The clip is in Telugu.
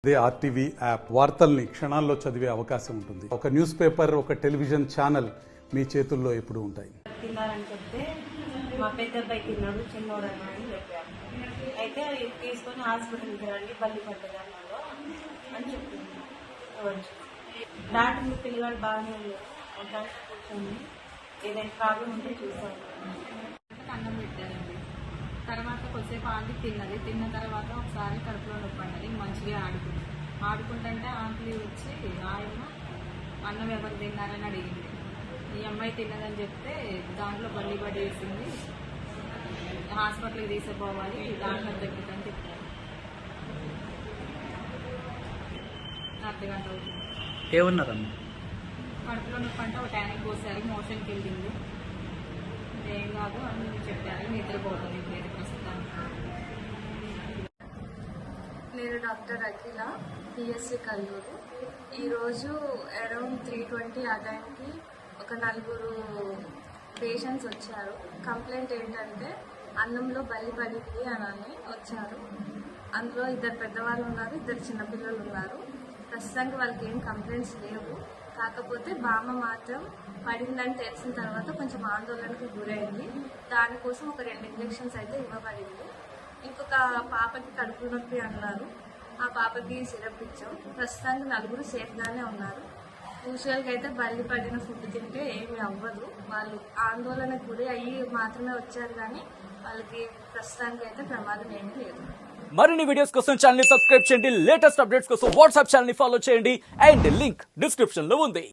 అదే ఆర్టీవీ యాప్ వార్తల్ని క్షణాల్లో చదివే అవకాశం ఉంటుంది. ఒక న్యూస్ పేపర్, ఒక టెలివిజన్ ఛానల్ మీ చేతుల్లో ఎప్పుడూ ఉంటాయి. తిన్నారని చెప్తే మా పెద్ద అబ్బాయి తిన్నాడు, చిన్నోడు అని చెప్పారు. అయితే తీసుకొని హాస్పిటల్కి రండి, బల్లి పట్టదన్నాడు అని చెప్పింది. డాక్టర్లు పిల్లగాడు బాగానే ఉన్నారు, ఒక గంట కూర్చొని ఏదైనా ప్రాబ్లం ఉంటే చూసాను. అన్నం పెట్టారండి. తర్వాత కొద్దిసేపు ఆంటీ తిన్నది. తిన్న తర్వాత ఒకసారి కడుపులో నొప్పి అన్నది. మంచిగా ఆడుకుంటుంటే ఆంటీ వచ్చి ఆయన అన్నం ఎవరు తిన్నారని అడిగింది. ఈ అమ్మాయి తిన్నదని చెప్తే దాంట్లో బల్లి పడేసింది, హాస్పిటల్కి తీసుకుపోవాలి, దాంట్లో తగ్గుతుందని చెప్పారు. అర్ధగంట అవుతుంది. ఏమన్నారమ్మా? కడుపులో నొప్పి అంటే ఒక ట్యానిక్ పోసారు, మోషన్కి వెళ్ళింది, ఏం కాదు అని చెప్పారు. నిద్రపోతుంది ఇప్పుడు ప్రస్తుతానికి. నేను డాక్టర్ అఖిల, పిఎస్సి కల్లూరు. ఈరోజు అరౌండ్ 3:20 ఆ టైంకి ఒక 4 పేషెంట్స్ వచ్చారు. కంప్లైంట్ ఏంటంటే అన్నంలో బల్లి పడింది అని వచ్చారు. అందులో 2 పెద్దవాళ్ళు ఉన్నారు, 2 చిన్నపిల్లలు ఉన్నారు. ప్రస్తుతానికి వాళ్ళకి ఏం కంప్లైంట్స్ లేవు. కాకపోతే బామ్మ మాత్రం పడిందని తెలిసిన తర్వాత కొంచెం ఆందోళనకి గురైంది. దానికోసం ఒక 2 ఇంజెక్షన్స్ అయితే ఇవ్వబడింది. ఇంకొక పాపకి కడుపు నొప్పి అన్నారు, ఆ పాపకి సిరప్ ఇచ్చాం. ప్రస్తుతానికి 4 సేఫ్గానే ఉన్నారు. యూజువల్గా అయితే బల్లి పడిన ఫుడ్ తింటే ఏమి అవ్వదు. వాళ్ళు ఆందోళనకు గురి అయ్యి మాత్రమే వచ్చారు, కానీ వాళ్ళకి ప్రస్తుతానికి అయితే ప్రమాదం ఏమీ లేదు. మరిన్ని వీడియోస్ కోసం ఛానల్ ని సబ్స్క్రైబ్ చేయండి. లేటెస్ట్ అప్డేట్స్ కోసం వాట్సాప్ ఛానల్ ని ఫాలో చేయండి. అండ్ లింక్ డిస్క్రిప్షన్ లో ఉంది.